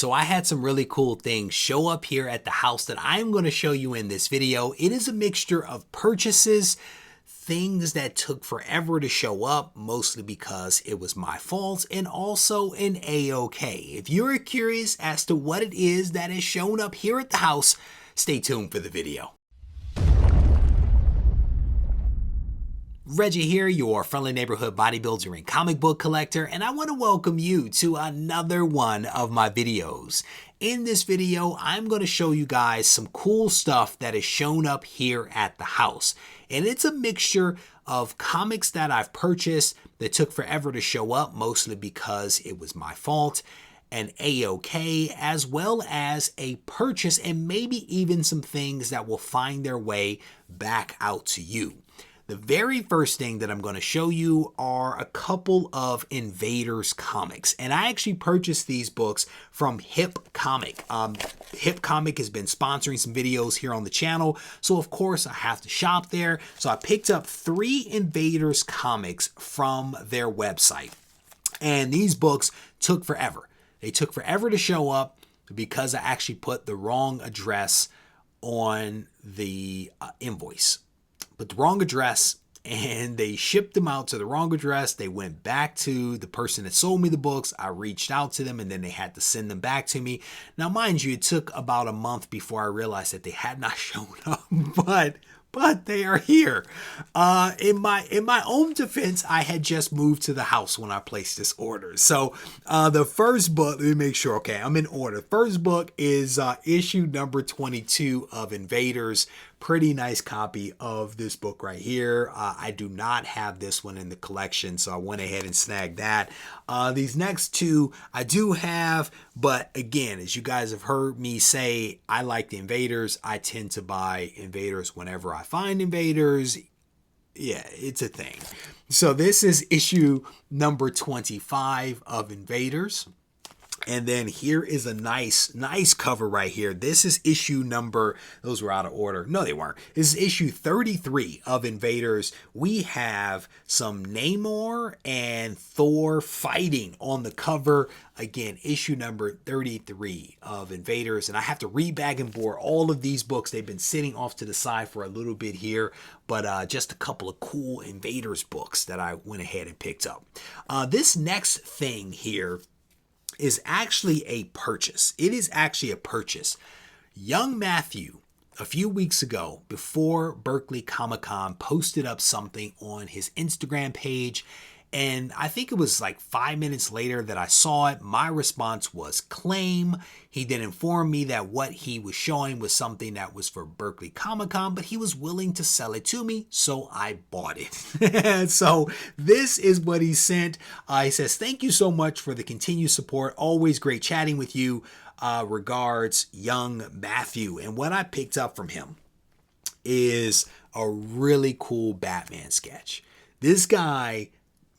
So I had some really cool things show up here at the house that I'm going to show you in this video. It is a mixture of purchases, things that took forever to show up, mostly because it was my fault, and also an A-OK. If you're curious as to what it is that has shown up here at the house, stay tuned for the video. Reggie here, your friendly neighborhood bodybuilder and comic book collector, and I want to welcome you to another one of my videos. In this video, I'm going to show you guys some cool stuff that has shown up here at the house. And it's a mixture of comics that I've purchased that took forever to show up, mostly because it was my fault, an A-OK, as well as a purchase, and maybe even some things that will find their way back out to you. The very first thing that I'm going to show you are a couple of Invaders Comics. And I actually purchased these books from Hip Comic. Hip Comic has been sponsoring some videos here on the channel. So of course I have to shop there. So I picked up 3 Invaders Comics from their website. And these books took forever. They took forever to show up because I actually put the wrong address on the invoice. Put the wrong address, and they shipped them out to the wrong address. They went back to the person that sold me the books. I reached out to them, and then they had to send them back to me. Now, mind you, it took about a month before I realized that they had not shown up, but they are here. In my own defense, I had just moved to the house when I placed this order. So the first book, let me make sure, okay, I'm in order. First book is issue number 22 of Invaders. Pretty nice copy of this book right here. I do not have this one in the collection, so I went ahead and snagged that. These next two I do have, but again, as you guys have heard me say, I like the Invaders. I tend to buy Invaders whenever I find Invaders. Yeah, it's a thing. So this is issue number 25 of Invaders. And then here is a nice cover right here. This is issue number, those were out of order. No, they weren't. This is issue 33 of Invaders. We have some Namor and Thor fighting on the cover. Again, issue number 33 of Invaders. And I have to rebag and board all of these books. They've been sitting off to the side for a little bit here, but just a couple of cool Invaders books that I went ahead and picked up. This next thing here is actually a purchase. It is actually a purchase. Young Matthew, a few weeks ago, before Berkeley Comic-Con, posted up something on his Instagram page, and I think it was like 5 minutes later that I saw it. My response was claim. He did inform me that what he was showing was something that was for Berkeley Comic-Con, but he was willing to sell it to me, so I bought it. So this is what he sent. He says, "Thank you so much for the continued support. Always great chatting with you. Regards, Young Matthew." And what I picked up from him is a really cool Batman sketch. This guy,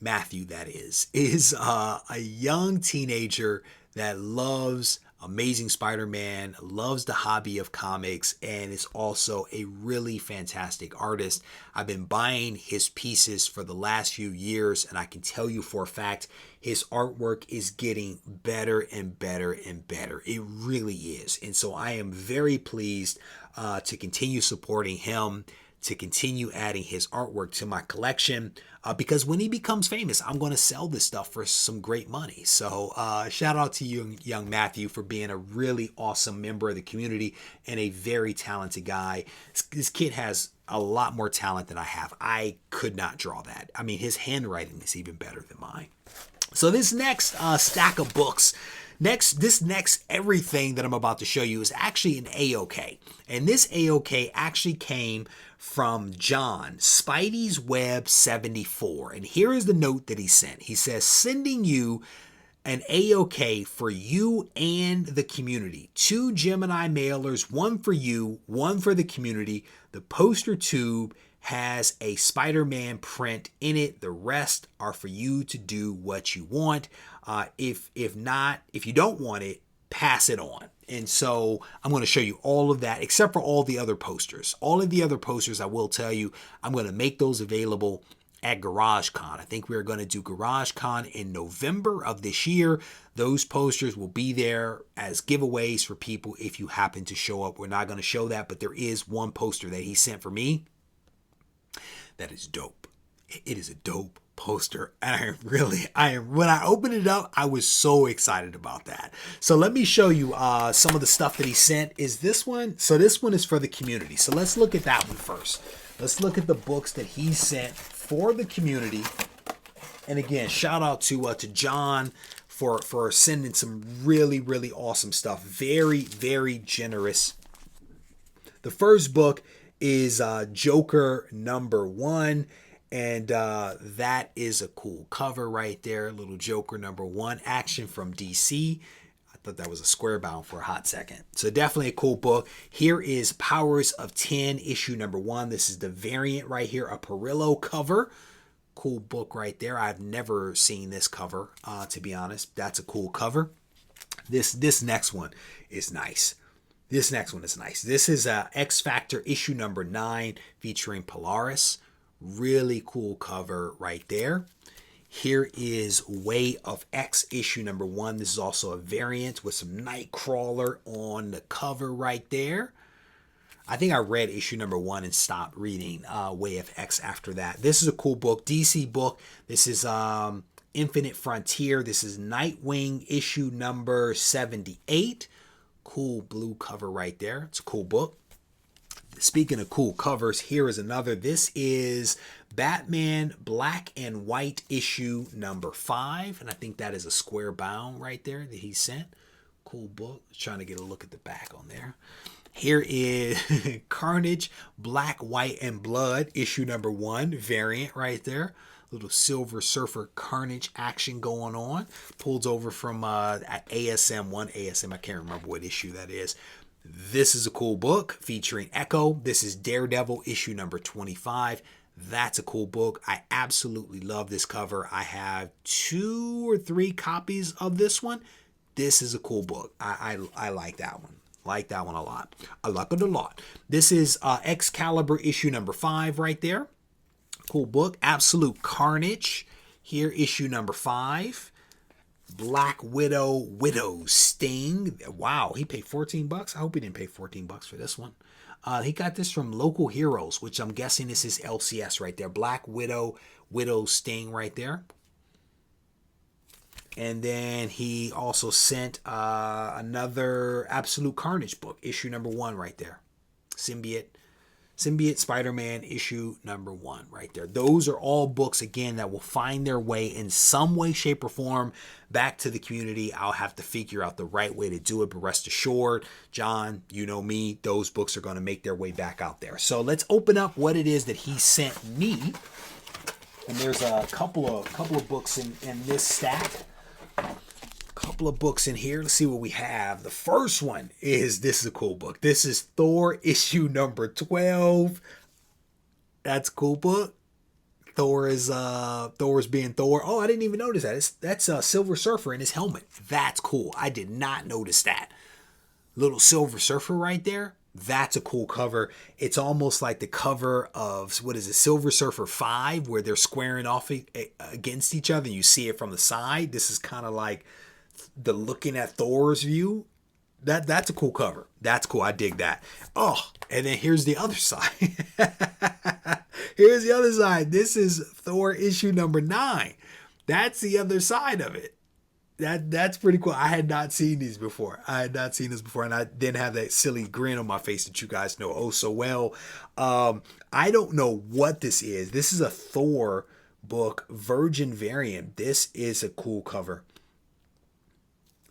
Matthew, that is a young teenager that loves Amazing Spider-Man, loves the hobby of comics, and is also a really fantastic artist. I've been buying his pieces for the last few years, and I can tell you for a fact, his artwork is getting better and better and better. It really is. And so I am very pleased to continue supporting him, to continue adding his artwork to my collection, because when he becomes famous, I'm going to sell this stuff for some great money. So shout out to you, Young Matthew, for being a really awesome member of the community and a very talented guy. This kid has a lot more talent than I have. I could not draw that. I mean, his handwriting is even better than mine. So this next stack of books, this next everything that I'm about to show you is actually an A-OK. And this A-OK actually came from John, Spidey's Web 74. And here is the note that he sent. He says, "Sending you an A-OK for you and the community. 2 Gemini mailers, one for you, one for the community. The poster tube has a Spider-Man print in it. The rest are for you to do what you want. If you don't want it, pass it on." And so I'm going to show you all of that, except for all the other posters. All of the other posters, I will tell you, I'm going to make those available at GarageCon. I think we're going to do GarageCon in November of this year. Those posters will be there as giveaways for people if you happen to show up. We're not going to show that, but there is one poster that he sent for me that is dope. It is a dope poster, and when I opened it up, I was so excited about that. So let me show you some of the stuff that he sent. Is this one? So this one is for the community. So let's look at that one first. Let's look at the books that he sent for the community. And again, shout out to John for sending some really awesome stuff. Very generous. The first book is Joker #1. And that is a cool cover right there. Little Joker #1 action from DC. I thought that was a square bound for a hot second. So definitely a cool book. Here is Powers of 10 issue #1. This is the variant right here, a Perillo cover. Cool book right there. I've never seen this cover, to be honest. That's a cool cover. This next one is nice. This is X Factor issue #9 featuring Polaris. Really cool cover right there. Here is Way of X issue #1. This is also a variant with some Nightcrawler on the cover right there. I think I read issue #1 and stopped reading Way of X after that. This is a cool book, DC book. This is Infinite Frontier. This is Nightwing issue #78. Cool blue cover right there. It's a cool book. Speaking of cool covers, here is another. This is Batman Black and White issue #5. And I think that is a square bound right there that he sent. Cool book. Trying to get a look at the back on there. Here is Carnage Black, White, and Blood issue #1 variant right there. Little Silver Surfer Carnage action going on. Pulled over from ASM1. I can't remember what issue that is. This is a cool book featuring Echo. This is Daredevil issue #25. That's a cool book. I absolutely love this cover. I have 2 or 3 copies of this one. This is a cool book. I like that one. Like that one a lot. I like it a lot. This is Excalibur issue #5 right there. Cool book. Absolute Carnage. Here, issue #5. Black Widow Sting. Wow, he paid $14. I hope he didn't pay $14 for this one. He got this from Local Heroes, which I'm guessing this is LCS right there. Black Widow Sting right there. And then he also sent another Absolute Carnage book, issue #1 right there. Symbiote Spider-Man issue #1 right there. Those are all books, again, that will find their way in some way, shape, or form back to the community. I'll have to figure out the right way to do it, but rest assured, John, you know me, those books are going to make their way back out there. So let's open up what it is that he sent me. And there's a couple of books in this stack. Couple of books in here. Let's see what we have. The first one is, this is a cool book. This is Thor issue #12. That's a cool book. Thor's being Thor. Oh, I didn't even notice that. That's a Silver Surfer in his helmet. That's cool. I did not notice that. Little Silver Surfer right there. That's a cool cover. It's almost like the cover of, what is it, Silver Surfer 5, where they're squaring off against each other. You see it from the side. This is kind of like the looking at Thor's view. That's a cool cover. That's cool. I dig that. Oh, and then here's the other side. Here's the other side. This is Thor issue #9. That's the other side of it. That's pretty cool. I had not seen these before. And I didn't have that silly grin on my face that you guys know oh so well. I don't know what this is. This is a Thor book, Virgin variant. This is a cool cover.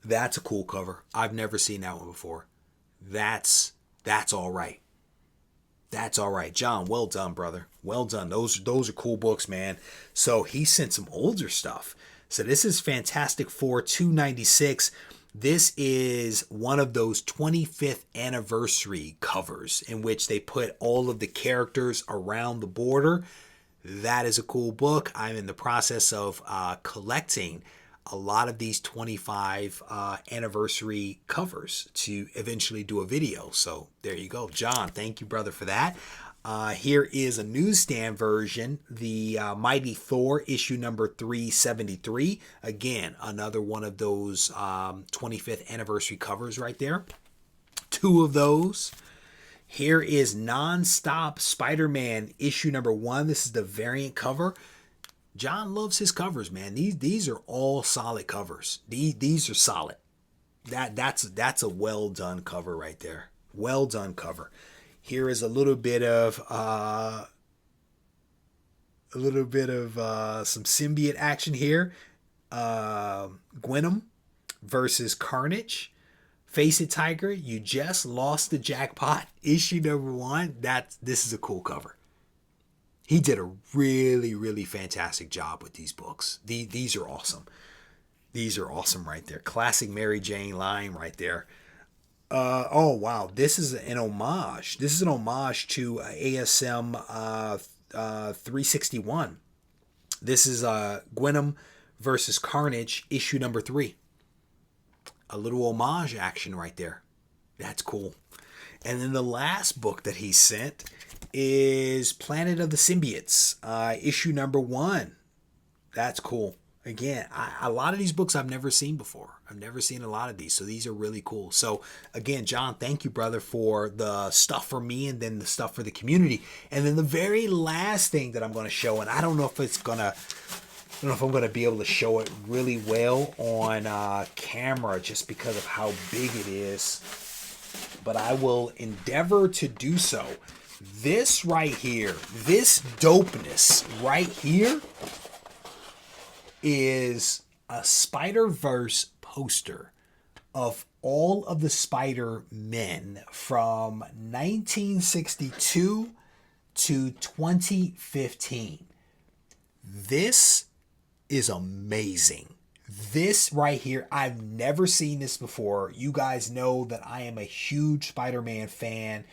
That's a cool cover. I've never seen that one before. That's all right. That's all right. John, well done, brother. Well done. Those are cool books, man. So he sent some older stuff. So this is Fantastic Four 296. This is one of those 25th anniversary covers in which they put all of the characters around the border. That is a cool book. I'm in the process of collecting a lot of these 25 anniversary covers to eventually do a video. So there you go. John, thank you, brother, for that. Here is a newsstand version, the Mighty Thor issue number 373. Again, another one of those 25th anniversary covers right there. Two of those. Here is Non-Stop Spider-Man issue number 1. This is the variant cover. John loves his covers, man. These are all solid covers. These are solid. That's a well done cover right there. Well done cover. Here is a little bit of some symbiote action here. Gwenom versus Carnage. Face it, Tiger. You just lost the jackpot. Issue number 1. This is a cool cover. He did a really, really fantastic job with these books. These are awesome. These are awesome right there. Classic Mary Jane line right there. Oh, wow. This is an homage. This is an homage to ASM 361. This is Gwenom versus Carnage, issue number 3. A little homage action right there. That's cool. And then the last book that he sent is Planet of the Symbiotes, issue number 1. That's cool. Again, a lot of these books I've never seen before. I've never seen a lot of these, so these are really cool. So again, John, thank you, brother, for the stuff for me and then the stuff for the community. And then the very last thing that I'm going to show, and I don't know if I'm going to be able to show it really well on camera just because of how big it is, but I will endeavor to do so. This right here, this dopeness right here is a Spider-Verse poster of all of the Spider-Men from 1962 to 2015. This is amazing. This right here, I've never seen this before. You guys know that I am a huge Spider-Man fan.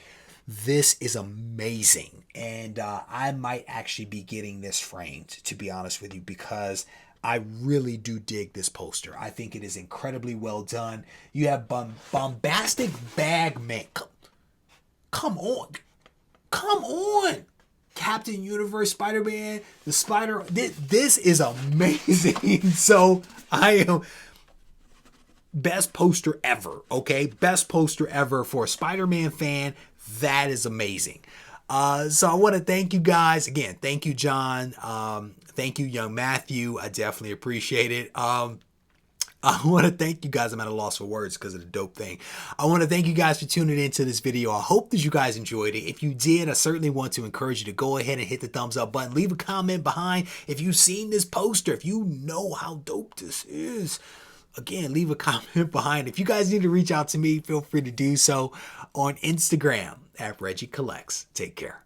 This is amazing. And I might actually be getting this framed, to be honest with you, because I really do dig this poster. I think it is incredibly well done. You have bombastic bag man. Come on. Come on. Captain Universe, Spider-Man, the Spider. This is amazing. So I am best poster ever. Okay, best poster ever for a Spider-Man fan. That is amazing. So I want to thank you guys again. Thank you, John. Thank you, young Matthew. I definitely appreciate it. I want to thank you guys. I'm at a loss for words because of the dope thing. I want to thank you guys for tuning into this video. I hope that you guys enjoyed it. If you did, I certainly want to encourage you to go ahead and hit the thumbs up button. Leave a comment behind if you've seen this poster, if you know how dope this is. Again, leave a comment behind. If you guys need to reach out to me, feel free to do so on Instagram at Regie Collects. Take care.